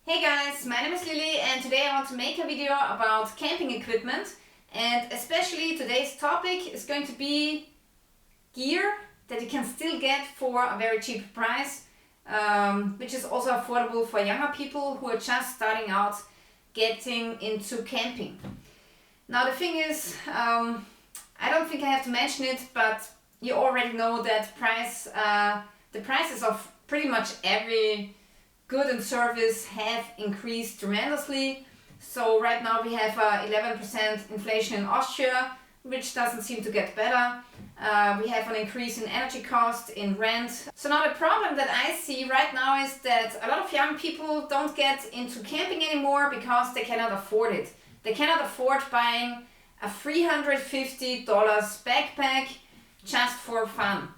Hey guys, my name is Lily and today I want to make a video about camping equipment, and especially today's topic is going to be gear that you can still get for a very cheap price, which is also affordable for younger people who are just starting out getting into camping. Now the thing is, I don't think I have to mention it, but you already know that the prices of pretty much every good and service have increased tremendously. So right now we have 11% inflation in Austria, which doesn't seem to get better. We have an increase in energy cost, in rent. So now the problem that I see right now is that a lot of young people don't get into camping anymore because they cannot afford it. They cannot afford buying a $350 backpack just for fun.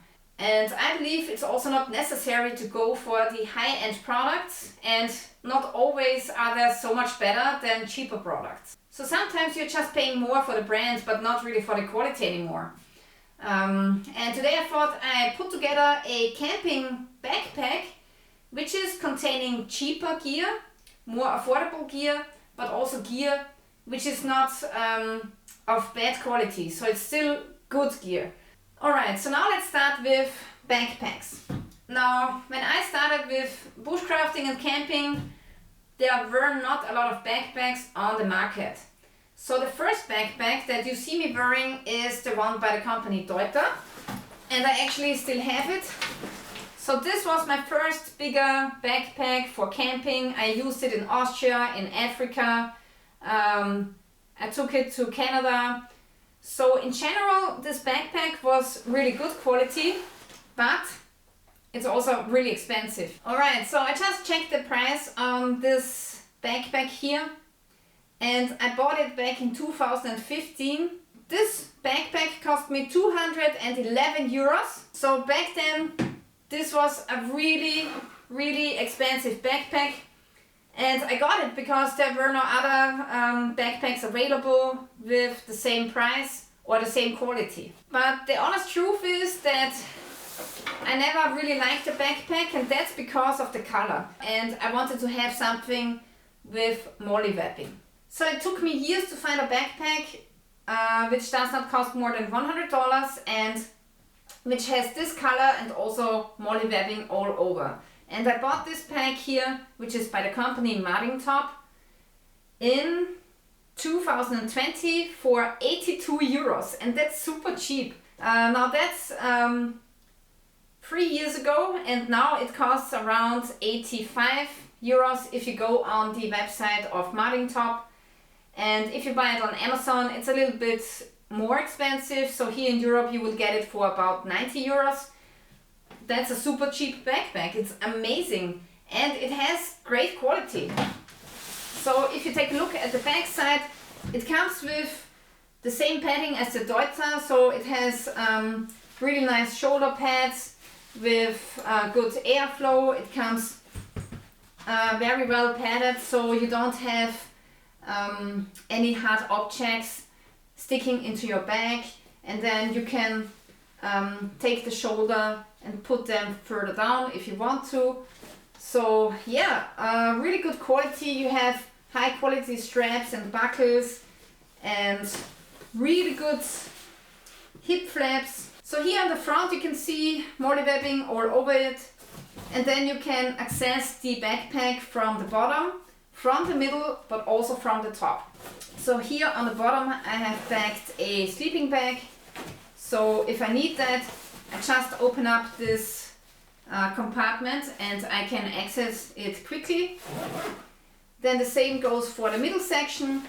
And I believe it's also not necessary to go for the high-end products, and not always are they so much better than cheaper products. So sometimes you're just paying more for the brand but not really for the quality anymore. And today I thought I put together a camping backpack which is containing cheaper gear, more affordable gear, but also gear which is not of bad quality, so it's still good gear. Alright, so now let's start with backpacks. Now, when I started with bushcrafting and camping, there were not a lot of backpacks on the market. So the first backpack that you see me wearing is the one by the company Deuter, and I actually still have it. So this was my first bigger backpack for camping. I used it in Austria, in Africa. I took it to Canada. So in general, this backpack was really good quality, but it's also really expensive. Alright, so I just checked the price on this backpack here, and I bought it back in 2015. This backpack cost me 211 euros. So back then, this was a really expensive backpack. And I got it because there were no other backpacks available with the same price or the same quality. But the honest truth is that I never really liked the backpack, and that's because of the color. And I wanted to have something with mollywapping. So it took me years to find a backpack which does not cost more than $100 and which has this color and also mollywapping all over. And I bought this pack here, which is by the company MandarinDuck, in 2020 for 82 euros, and that's super cheap. Now that's 3 years ago, and now it costs around 85 euros if you go on the website of MandarinDuck. And if you buy it on Amazon, it's a little bit more expensive. So here in Europe you will get it for about 90 euros. That's a super cheap backpack. It's amazing and it has great quality. So if you take a look at the back side, it comes with the same padding as the Deuter. So it has really nice shoulder pads with good airflow. It comes very well padded, so you don't have any hard objects sticking into your bag, and then you can take the shoulder and put them further down if you want to. So yeah, really good quality. You have high quality straps and buckles and really good hip flaps. So here on the front you can see mollywapping all over it, and then you can access the backpack from the bottom, from the middle, but also from the top. So here on the bottom I have packed a sleeping bag. So if I need that, I just open up this compartment and I can access it quickly. Then the same goes for the middle section,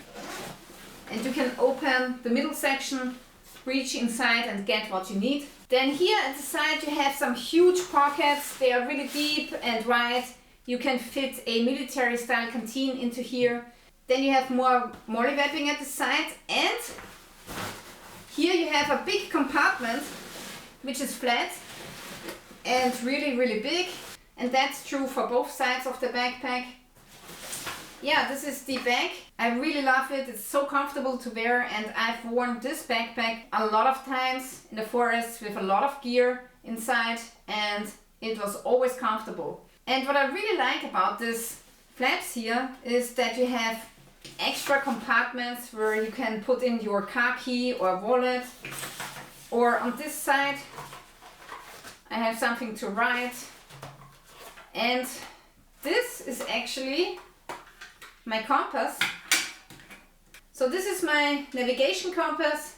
and you can open the middle section, reach inside and get what you need. Then here at the side you have some huge pockets. They are really deep and wide. You can fit a military style canteen into here. Then you have more mollywapping at the side, and here you have a big compartment which is flat and really big, and that's true for both sides of the backpack. Yeah, this is the bag. I really love it. It's so comfortable to wear, and I've worn this backpack a lot of times in the forest with a lot of gear inside, and it was always comfortable. And what I really like about this flaps here is that you have extra compartments where you can put in your car key or wallet. Or on this side I have something to write. And this is actually my compass. So this is my navigation compass,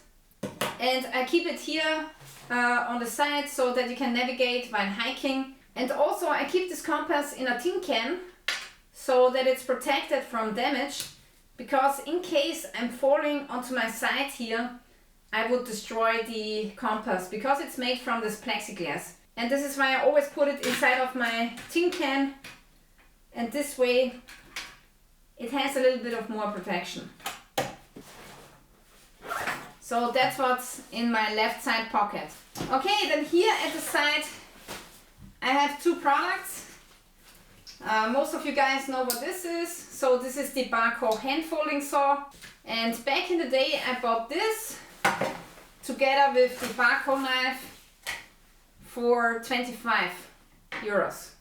and I keep it here on the side so that you can navigate while hiking. And also I keep this compass in a tin can so that it's protected from damage, because in case I'm falling onto my side here, I would destroy the compass because it's made from this plexiglass. And this is why I always put it inside of my tin can, and this way it has a little bit of more protection. So that's what's in my left side pocket. Okay, then here at the side I have two products. Most of you guys know what this is. So this is the Barco hand folding saw. And back in the day I bought this together with the Barco knife for 25 euros.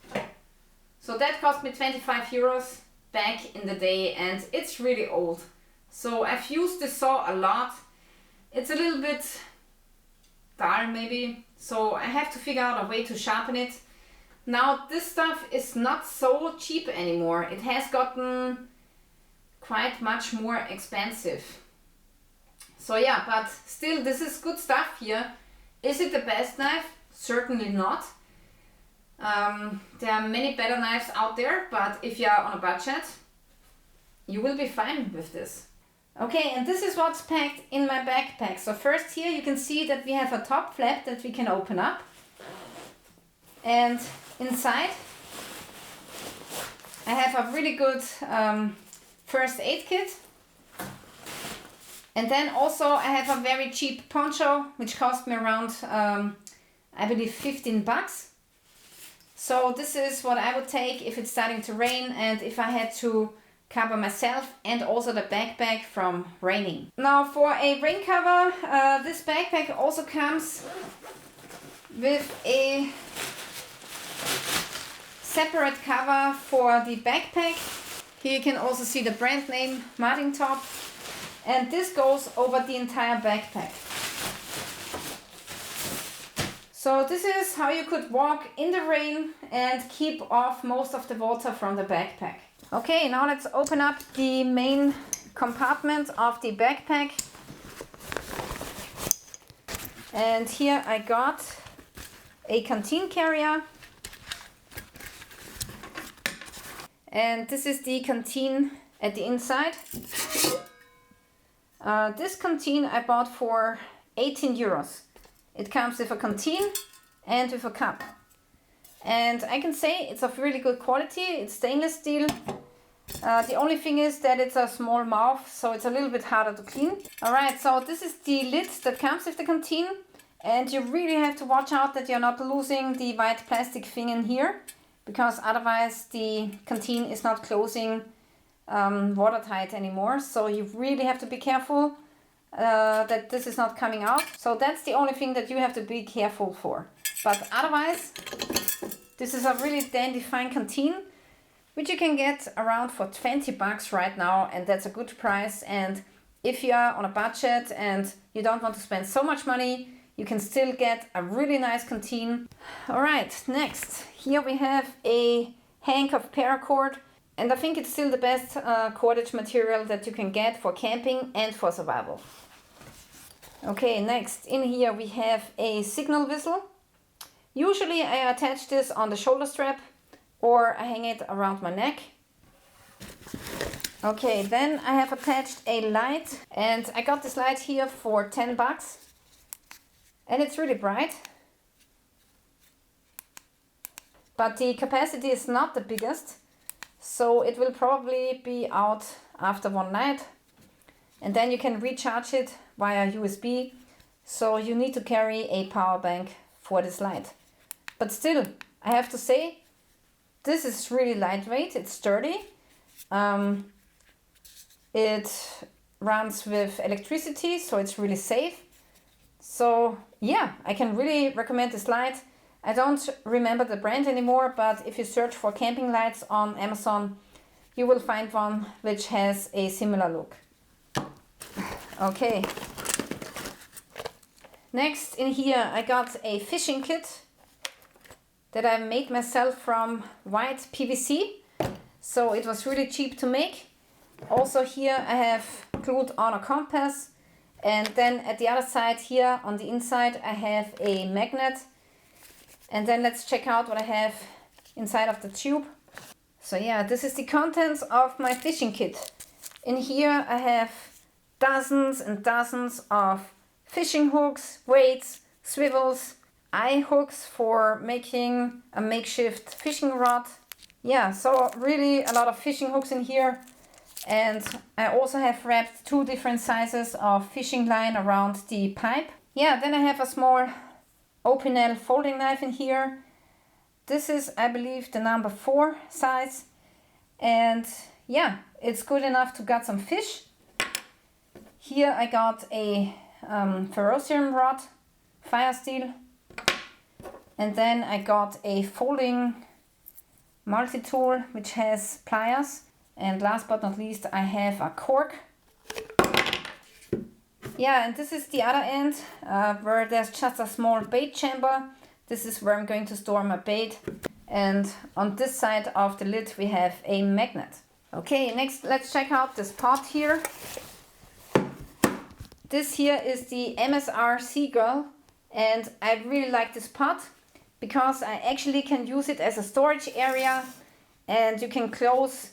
So that cost me 25 euros back in the day, and it's really old. So I've used this saw a lot. It's a little bit dull maybe, so I have to figure out a way to sharpen it. Now this stuff is not so cheap anymore. It has gotten quite much more expensive. So yeah, but still this is good stuff here. Is it the best knife? Certainly not. There are many better knives out there, but if you are on a budget, you will be fine with this. Okay, and this is what's packed in my backpack. So first here you can see that we have a top flap that we can open up. And inside I have a really good first aid kit. And then also I have a very cheap poncho, which cost me around, I believe 15 bucks. So this is what I would take if it's starting to rain and if I had to cover myself and also the backpack from raining. Now for a rain cover, this backpack also comes with a separate cover for the backpack. Here you can also see the brand name MandarinDuck, and this goes over the entire backpack. So this is how you could walk in the rain and keep off most of the water from the backpack. Okay, now let's open up the main compartment of the backpack. And here I got a Canteen carrier. And this is the Canteen at the inside. This Canteen I bought for 18 euros. It comes with a Canteen and with a cup. And I can say it's of really good quality. It's stainless steel. The only thing is that it's a small mouth, so it's a little bit harder to clean. Alright, so this is the lid that comes with the Canteen. And you really have to watch out that you're not losing the white plastic thing in here, because otherwise the Canteen is not closing watertight anymore. So you really have to be careful that this is not coming out. So that's the only thing that you have to be careful for. But otherwise, this is a really dandy fine Canteen, which you can get around for 20 bucks right now, and that's a good price. And if you are on a budget and you don't want to spend so much money, you can still get a really nice Canteen. Alright, next, here we have a hank of paracord, and I think it's still the best cordage material that you can get for camping and for survival. Okay, next, in here we have a signal whistle. Usually I attach this on the shoulder strap or I hang it around my neck. Okay, then I have attached a light, and I got this light here for 10 bucks. And it's really bright. But the capacity is not the biggest, so it will probably be out after one night. And then you can recharge it via USB, so you need to carry a power bank for this light. But still, I have to say, this is really lightweight, it's sturdy. It runs with electricity, so it's really safe. So yeah, I can really recommend this light. I don't remember the brand anymore, but if you search for camping lights on Amazon, you will find one which has a similar look. Okay. Next in here I got a fishing kit that I made myself from white PVC. So it was really cheap to make. Also here I have glued on a compass, and then at the other side here on the inside I have a magnet. And then let's check out what I have inside of the tube. So yeah, this is the contents of my fishing kit. In here I have dozens and dozens of fishing hooks, weights, swivels, eye hooks for making a makeshift fishing rod. Yeah, so really a lot of fishing hooks in here. And I also have wrapped 2 different sizes of fishing line around the pipe. Yeah, then I have a small Opinel folding knife in here. This is, I believe, the number 4 size. And yeah, it's good enough to gut some fish. Here I got a ferrocium rod, fire steel. And then I got a folding multi-tool which has pliers. And last but not least, I have a cork. Yeah, and this is the other end where there's just a small bait chamber. This is where I'm going to store my bait. And on this side of the lid we have a magnet. Okay, next let's check out this pot here. This here is the MSR Seagull, and I really like this pot because I actually can use it as a storage area, and you can close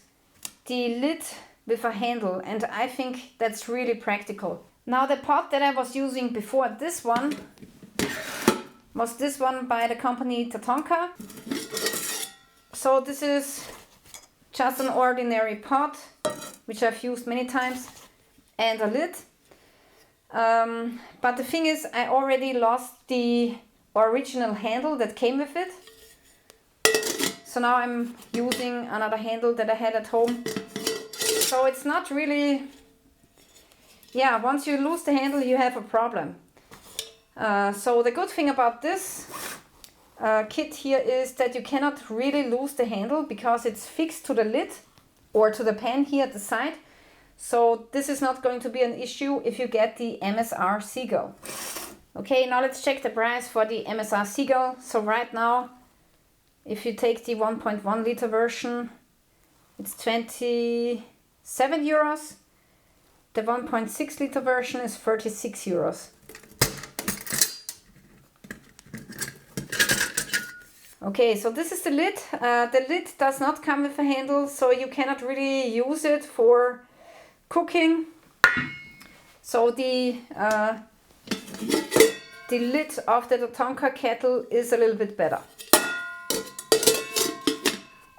the lid with a handle, and I think that's really practical. Now the pot that I was using before this one was this one by the company Tatonka. So this is just an ordinary pot which I've used many times, and a lid. But the thing is, I already lost the original handle that came with it. So now I'm using another handle that I had at home. So it's not really, yeah, once you lose the handle you have a problem. So the good thing about this kit here is that you cannot really lose the handle because it's fixed to the lid or to the pan here at the side. So this is not going to be an issue if you get the MSR Seagull. Okay, now let's check the price for the MSR Seagull. So right now, if you take the 1.1 liter version, it's 27 euros. The 1.6 liter version is 36 euros. Okay, so this is the lid. The lid does not come with a handle, so you cannot really use it for cooking. So the lid of the Tatonka kettle is a little bit better.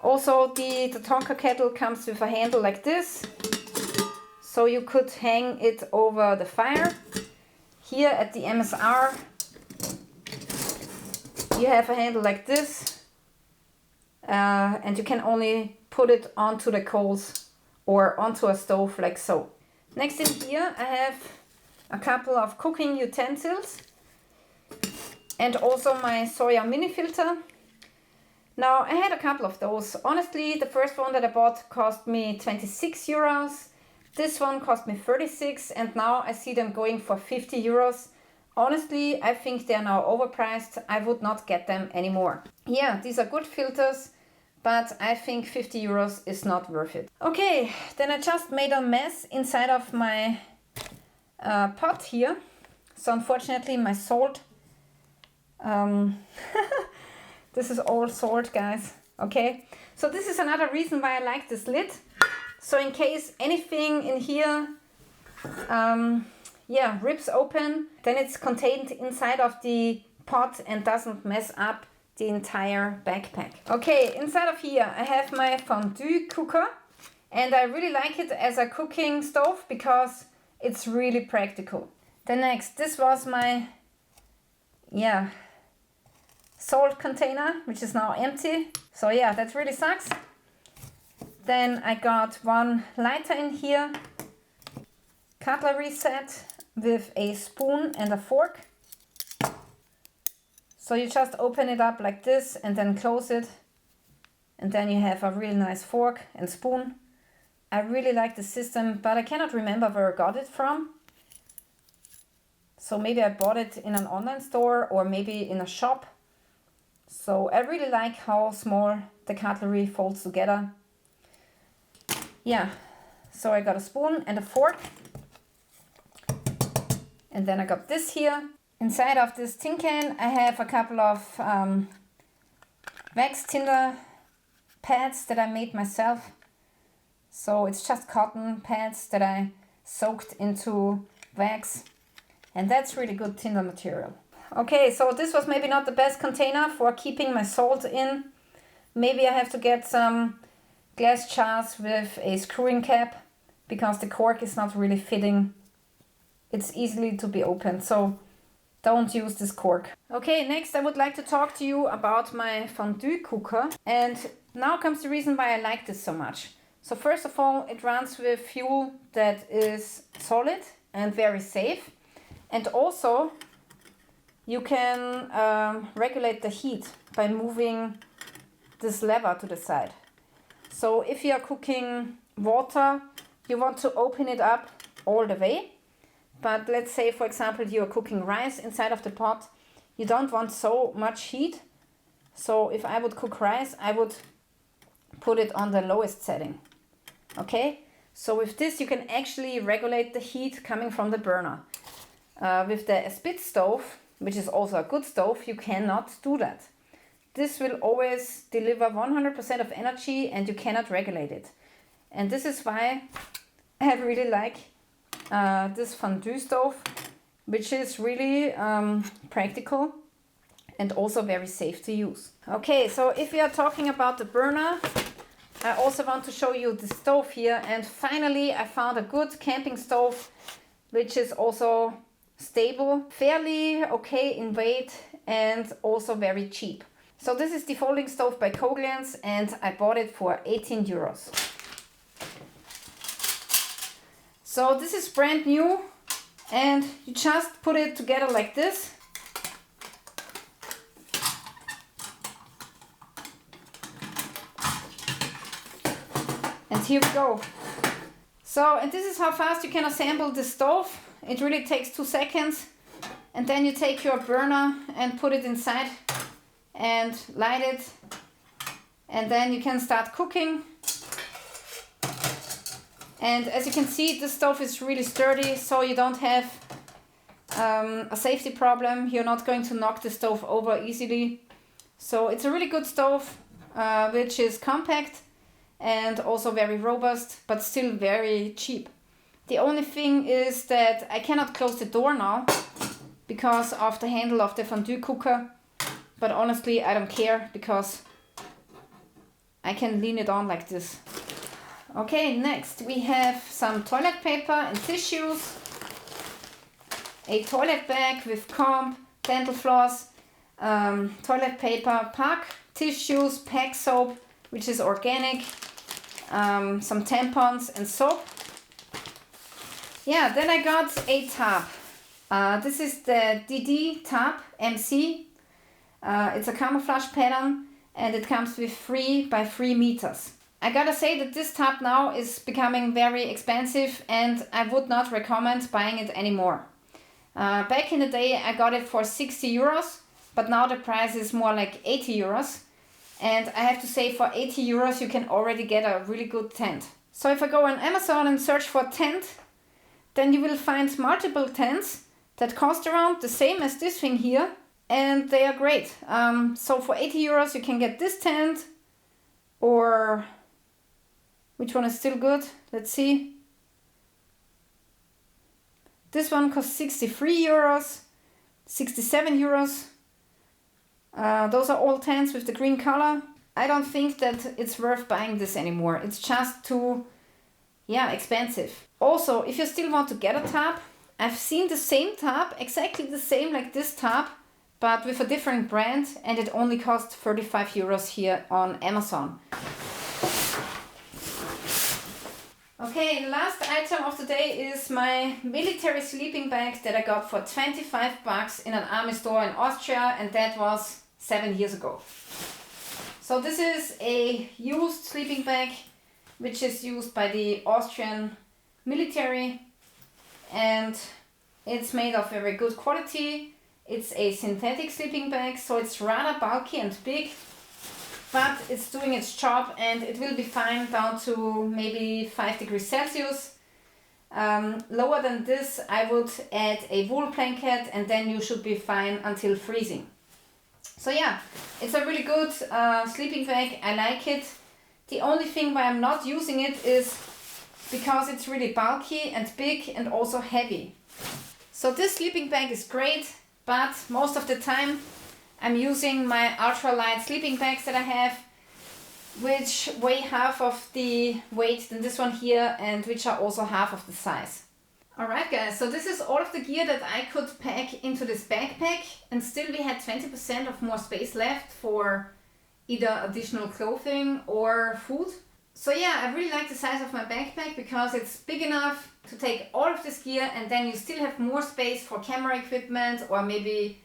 Also, the Tatonka kettle comes with a handle like this, so you could hang it over the fire. Here at the MSR, you have a handle like this, and you can only put it onto the coals or onto a stove like so. Next in here I have a couple of cooking utensils and also my soya mini filter. Now I had a couple of those. Honestly, the first one that I bought cost me 26 euros. This one cost me 36, and now I see them going for 50 euros. Honestly, I think they are now overpriced. I would not get them anymore. Yeah, these are good filters, but I think 50 euros is not worth it. Okay, then I just made a mess inside of my pot here. So unfortunately my salt, this is all salt, guys. Okay, so this is another reason why I like this lid. So in case anything in here yeah, rips open, then it's contained inside of the pot and doesn't mess up the entire backpack. Okay, inside of here I have my fondue cooker, and I really like it as a cooking stove because it's really practical. Then next, this was my, yeah, salt container, which is now empty. So yeah, that really sucks. Then I got one lighter in here, cutlery set with a spoon and a fork. So you just open it up like this and then close it, and then you have a really nice fork and spoon. I really like the system, but I cannot remember where I got it from. So maybe I bought it in an online store or maybe in a shop. So I really like how small the cutlery folds together. Yeah, so I got a spoon and a fork. And then I got this here. Inside of this tin can I have a couple of wax tinder pads that I made myself. So it's just cotton pads that I soaked into wax. And that's really good tinder material. Okay, so this was maybe not the best container for keeping my salt in. Maybe I have to get some glass jars with a screwing cap because the cork is not really fitting. It's easily to be opened, so don't use this cork. Okay, next I would like to talk to you about my fondue cooker. And now comes the reason why I like this so much. So first of all, it runs with fuel that is solid and very safe. And also you can regulate the heat by moving this lever to the side. So if you are cooking water, you want to open it up all the way. But let's say, for example, you are cooking rice inside of the pot. You don't want so much heat. So if I would cook rice, I would put it on the lowest setting. Okay? So with this, you can actually regulate the heat coming from the burner. With the spit stove, which is also a good stove, you cannot do that. This will always deliver 100% of energy and you cannot regulate it. And this is why I really like this fondue stove, which is really practical and also very safe to use. Okay, so if we are talking about the burner, I also want to show you the stove here. And finally I found a good camping stove, which is also stable, fairly okay in weight and also very cheap. So this is the folding stove by Koglenz and I bought it for 18 euros. So this is brand new and you just put it together like this. And here we go. So, and this is how fast you can assemble the stove. It really takes 2 seconds. And then you take your burner and put it inside and light it. And then you can start cooking. And as you can see, the stove is really sturdy, so you don't have a safety problem. You're not going to knock the stove over easily. So it's a really good stove, which is compact and also very robust, but still very cheap. The only thing is that I cannot close the door now because of the handle of the fondue cooker. But honestly, I don't care because I can lean it on like this. Okay, next we have some toilet paper and tissues, a toilet bag with comb, dental floss, toilet paper, pack, tissues, pack soap, which is organic, some tampons and soap. Yeah, then I got a tab. This is the DD tab MC. It's a camouflage pattern and it comes with 3 by 3 meters. I gotta say that this tab now is becoming very expensive and I would not recommend buying it anymore. Back in the day I got it for 60 euros, but now the price is more like 80 euros. And I have to say, for 80 euros you can already get a really good tent. So if I go on Amazon and search for tent, then you will find multiple tents that cost around the same as this thing here. And they are great. So for 80 euros you can get this tent, or which one is still good? Let's see. This one costs 63 euros, 67 euros. Those are all tents with the green color. I don't think that it's worth buying this anymore. It's just too, expensive. Also, if you still want to get a tab, I've seen the same tab, exactly the same like this tab, but with a different brand, and it only costs 35 euros here on Amazon. Okay, the last item of the day is my military sleeping bag that I got for 25 bucks in an army store in Austria, and that was 7 years ago. So this is a used sleeping bag which is used by the Austrian military, and it's made of very good quality. It's a synthetic sleeping bag, so it's rather bulky and big, but it's doing its job and it will be fine down to maybe 5 degrees Celsius. Lower than this, I would add a wool blanket and then you should be fine until freezing. So yeah, it's a really good sleeping bag. I like it. The only thing why I'm not using it is because it's really bulky and big and also heavy. So this sleeping bag is great, but most of the time I'm using my ultralight sleeping bags that I have, which weigh half of the weight than this one here and which are also half of the size. Alright guys, so this is all of the gear that I could pack into this backpack, and still we had 20% of more space left for either additional clothing or food. So yeah, I really like the size of my backpack because it's big enough to take all of this gear, and then you still have more space for camera equipment, or maybe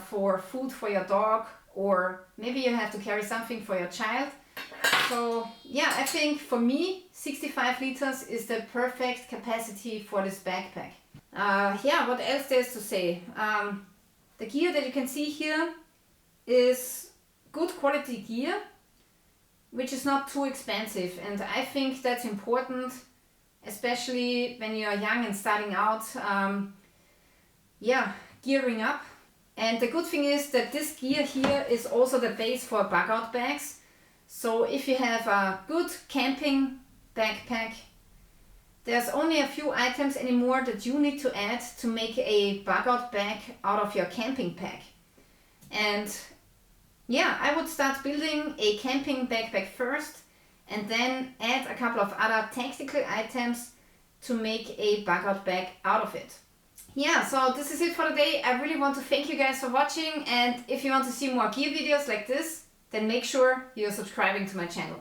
for food for your dog, or maybe you have to carry something for your child. So yeah, I think for me 65 liters is the perfect capacity for this backpack. Yeah, what else there's to say? The gear that you can see here is good quality gear, which is not too expensive, and I think that's important, especially when you are young and starting out. Yeah, gearing up. And the good thing is that this gear here is also the base for bug out bags. So if you have a good camping backpack, there's only a few items anymore that you need to add to make a bug out bag out of your camping pack. And yeah, I would start building a camping backpack first and then add a couple of other tactical items to make a bug out bag out of it. Yeah, so this is it for today. I really want to thank you guys for watching, and if you want to see more gear videos like this, then make sure you're subscribing to my channel.